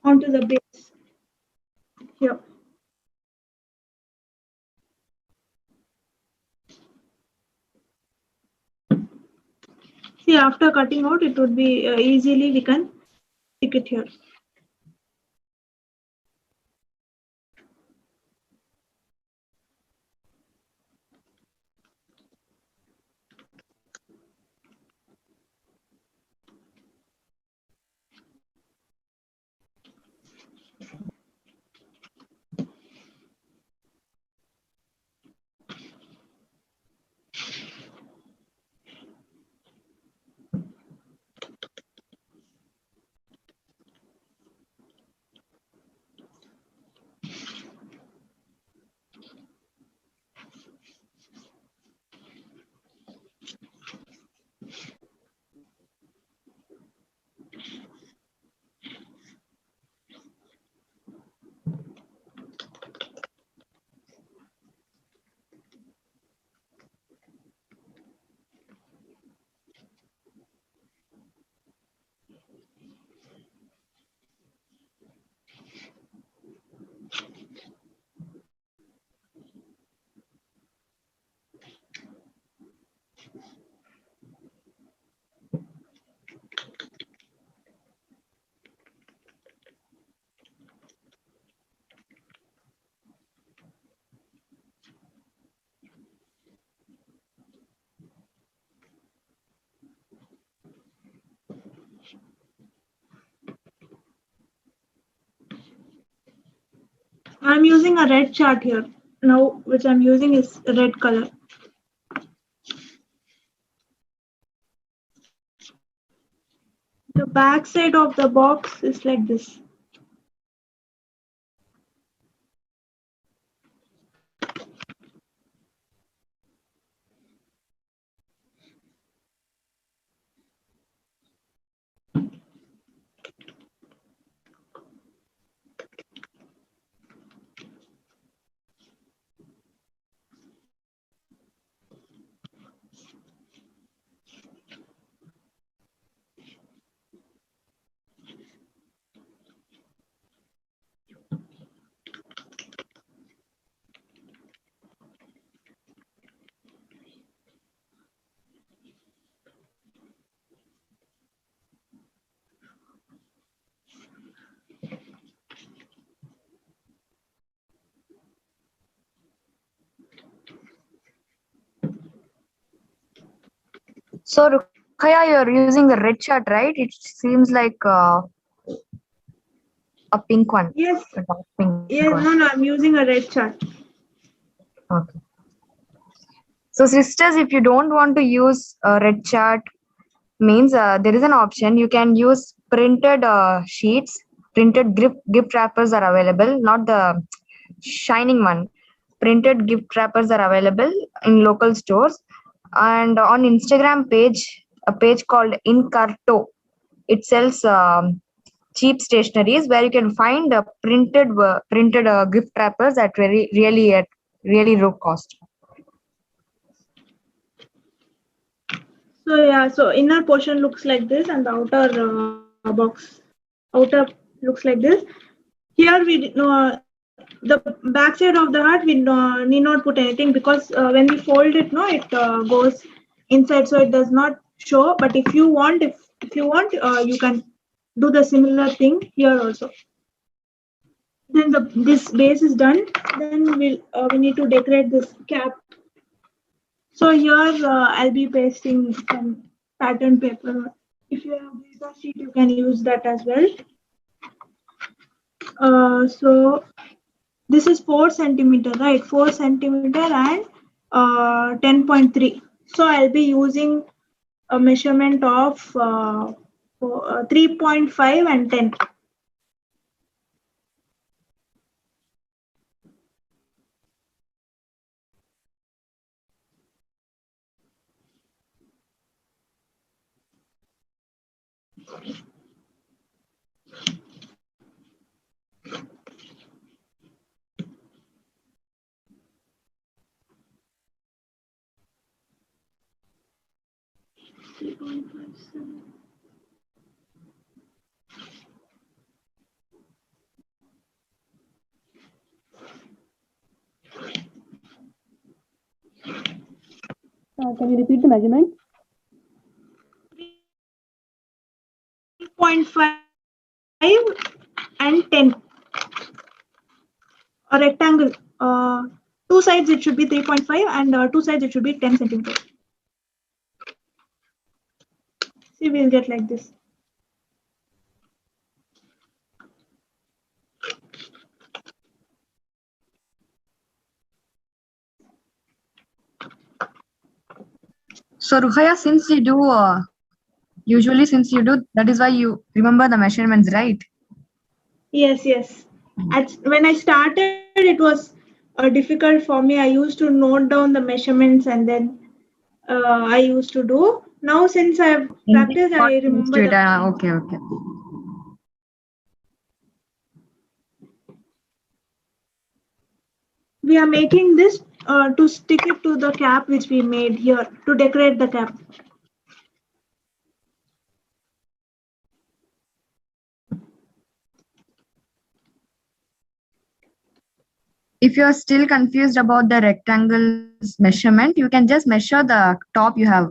onto the base here. See, after cutting out, it would be easily we can stick it here. I'm using a red chart here now, which I'm using is red color. The back side of the box is like this. So Rukhaya, you're using the red chart, right? It seems like a pink one, Yes, a dark pink yes, one. no, I'm using a red chart. Okay. So sisters, if you don't want to use a red chart, means there is an option. You can use printed sheets. Printed gift wrappers are available, not the shining one. Printed gift wrappers are available in local stores, and on Instagram page, a page called Incarto. It sells cheap stationeries where you can find printed gift wrappers at really low cost. So yeah, so inner portion looks like this, and the outer outer looks like this. Here the back side of the heart we need not put anything because when we fold it, no, it goes inside, so it does not show. But if you want, you can do the similar thing here also. Then this base is done. Then we need to decorate this cap. So here I'll be pasting some pattern paper. If you have data sheet, you can use that as well. So this is 4 centimeter, right? 4 centimeter and 10.3. So I'll be using a measurement of 3.5 and 10. Can you repeat the measurement? 3.5 and 10. A rectangle. Two sides it should be 3.5 and two sides it should be 10 centimeters. See, we'll get like this. So Rukhaya, since you do, usually since you do, that is why you remember the measurements, right? Yes, yes. When I started, it was difficult for me. I used to note down the measurements and then I used to do. Now, since I've practiced, I remember. Okay, okay. We are making this to stick it to the cap which we made here to decorate the cap. If you are still confused about the rectangle's measurement, you can just measure the top you have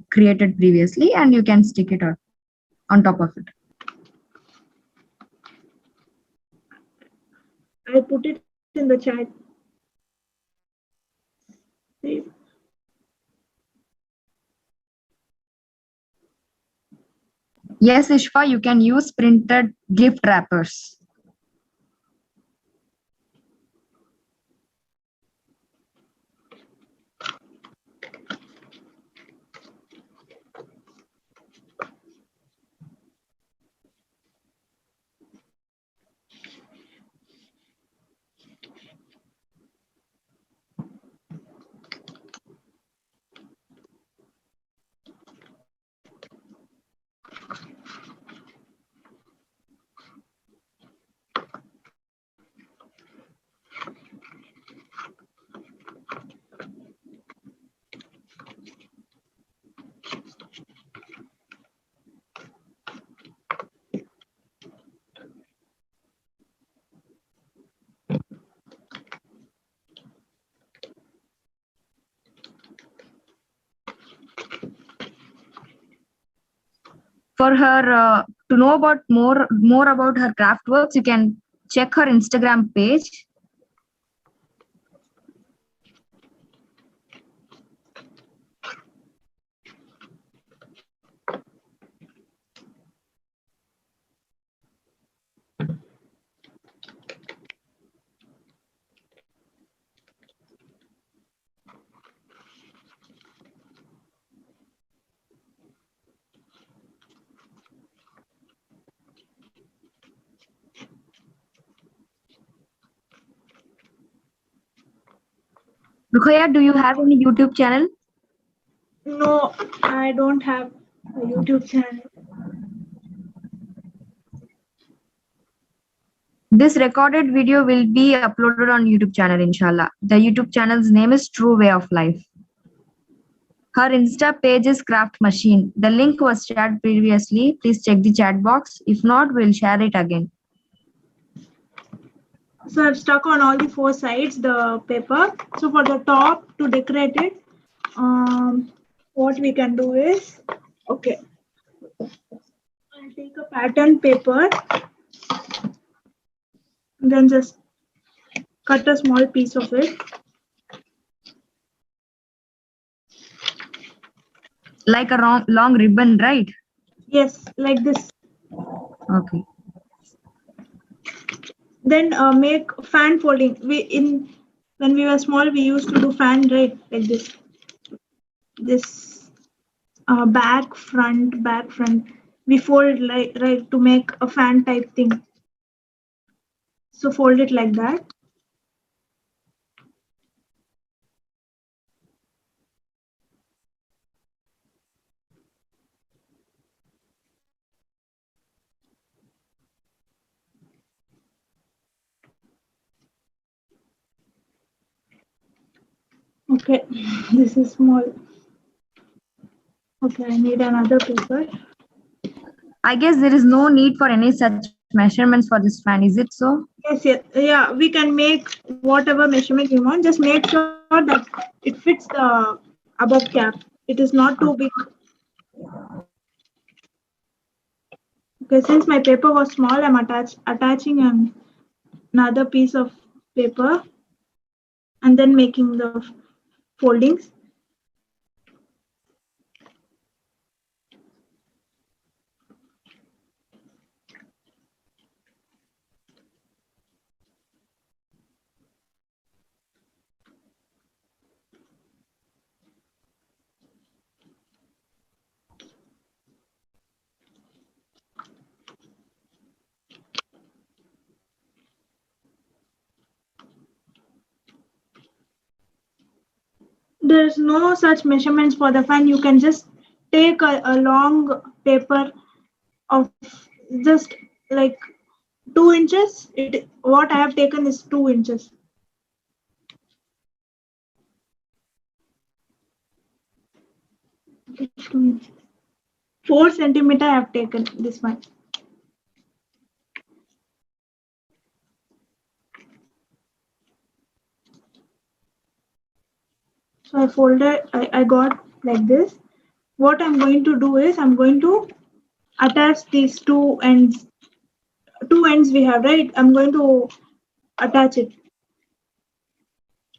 created previously and you can stick it on top of it. I put it in the chat. See. Yes, Ishfa, you can use printed gift wrappers. For her to know about more about her craft works, you can check her Instagram page. Rukhaya, do you have any YouTube channel? No, I don't have a YouTube channel. This recorded video will be uploaded on YouTube channel, inshallah. The YouTube channel's name is True Way of Life. Her Insta page is Craft Machine. The link was shared previously. Please check the chat box. If not, we'll share it again. So I've stuck on all the four sides the paper. So for the top to decorate it, what we can do is, okay, I'll take a pattern paper, then just cut a small piece of it. Like a long ribbon, right? Yes, like this. Okay. Then make fan folding. When we were small, we used to do fan, right? Like this. This back, front. We fold like right to make a fan type thing. So fold it like that. Okay, this is small. Okay, I need another paper. I guess there is no need for any such measurements for this fan, is it so? Yes, yeah, we can make whatever measurement you want. Just make sure that it fits the above cap. It is not too big. Okay, since my paper was small, I'm attaching another piece of paper and then making the foldings. There's no such measurements for the fan. You can just take a long paper of just like 2 inches. What I have taken is 2 inches. It's 2 inches. 4 centimeter I have taken this one. So I folded, I got like this. What I'm going to do is I'm going to attach these two ends we have, right? I'm going to attach it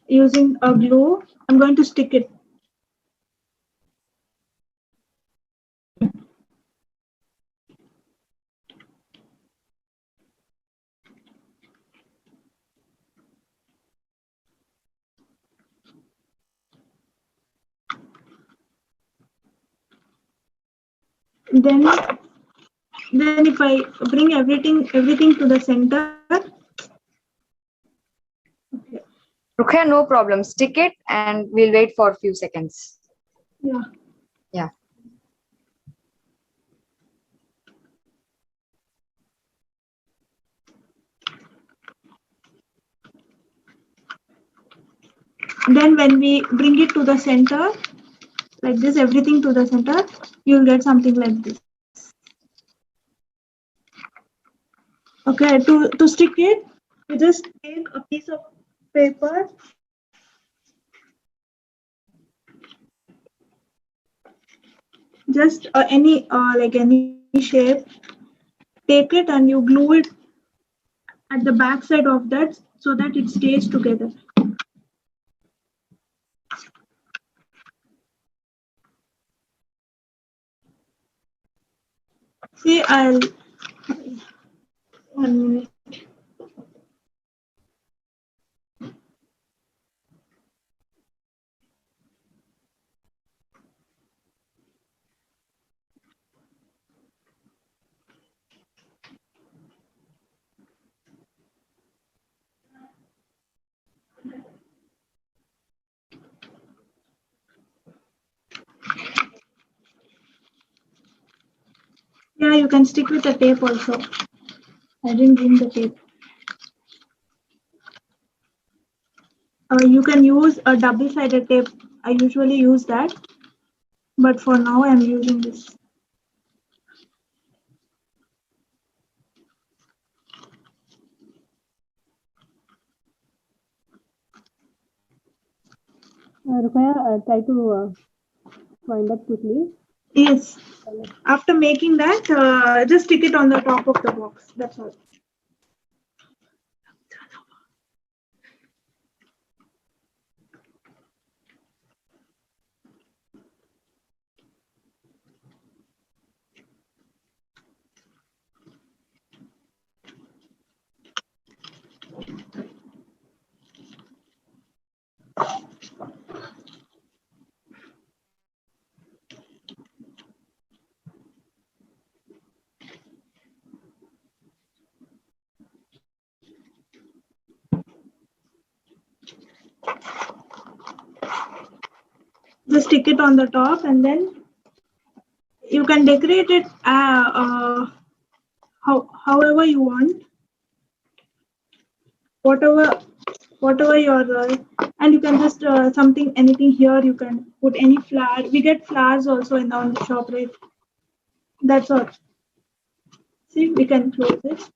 using a glue. I'm going to stick it. Then if I bring everything to the center. Okay. Rukhya, no problem. Stick it and we'll wait for a few seconds. Yeah. Yeah. Then when we bring it to the center, like this, everything to the center, you'll get something like this. Okay, to stick it, you just take a piece of paper. Just any shape. Take it and you glue it at the back side of that so that it stays together. See, I'll 1 minute. Yeah, you can stick with the tape also. I didn't bring the tape. You can use a double-sided tape. I usually use that, but for now I'm using this. Rukhya, try to wind up quickly. Yes. After making that, just stick it on the top of the box. That's all. Just stick it on the top and then you can decorate it however you want, whatever your and you can just anything here. You can put any flower. We get flowers also on the shop, right? That's all. See, we can close it.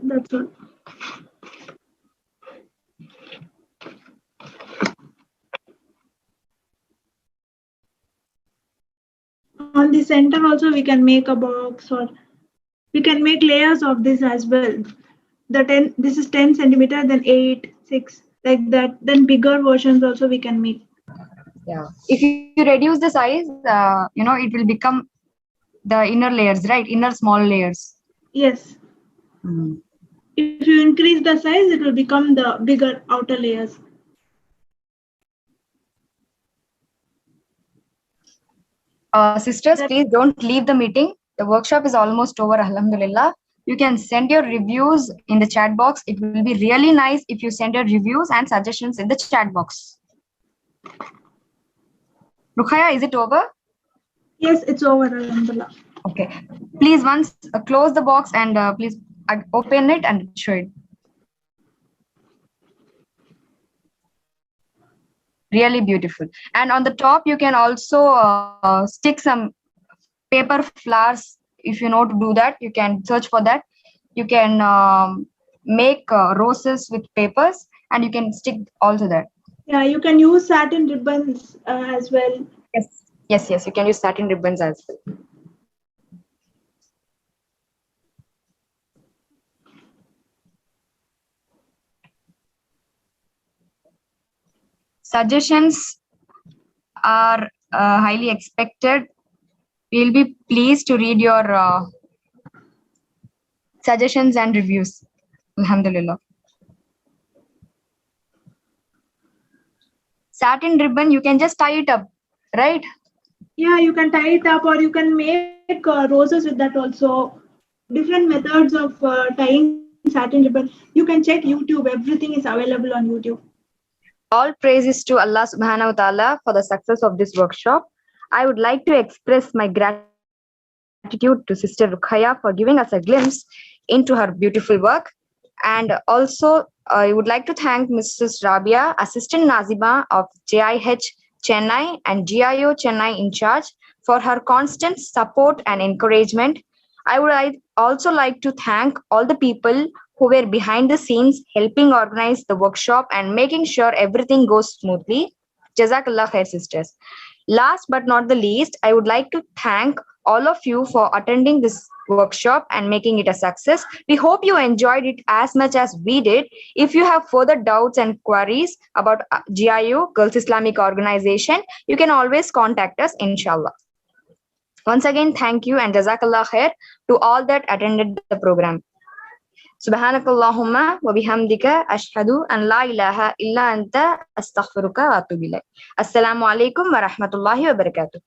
That's all. On the center also we can make a box, or we can make layers of this as well. This is 10 centimeter, then 8, 6, like that. Then bigger versions also we can make. Yeah. If you reduce the size, it will become the inner layers, right? Inner small layers. Yes. If you increase the size, it will become the bigger outer layers. Sisters, please don't leave the meeting. The workshop is almost over, alhamdulillah. You can send your reviews in the chat box. It will be really nice if you send your reviews and suggestions in the chat box. Rukhaya, is it over? Yes, it's over, alhamdulillah. Okay. Please once close the box and please open it and show it. Really beautiful. And on the top, you can also stick some paper flowers. If you know to do that, you can search for that. You can make roses with papers, and you can stick also that. Yeah, you can use satin ribbons as well. Yes, you can use satin ribbons as well. Suggestions are highly expected. We'll be pleased to read your suggestions and reviews. Alhamdulillah. Satin ribbon, you can just tie it up, right? Yeah, you can tie it up, or you can make roses with that also. Different methods of tying satin ribbon. You can check YouTube. Everything is available on YouTube. All praises to Allah subhanahu wa ta'ala for the success of this workshop. I would like to express my gratitude to Sister Rukhaya for giving us a glimpse into her beautiful work. And also, I would like to thank Mrs. Rabia, Assistant Nazima of JIH Chennai and GIO Chennai in charge, for her constant support and encouragement. I would also like to thank all the people who were behind the scenes helping organize the workshop and making sure everything goes smoothly. Jazakallah khair, sisters. Last but not the least, I would like to thank all of you for attending this workshop and making it a success. We hope you enjoyed it as much as we did. If you have further doubts and queries about GIO, Girls Islamic Organization, you can always contact us, inshallah. Once again, thank you and Jazakallah khair to all that attended the program. Subhanakallahumma wa bihamdika ashhadu an la ilaha illa anta astaghfiruka wa atubu ilayk. Assalamu alaikum wa rahmatullahi wa barakatuh.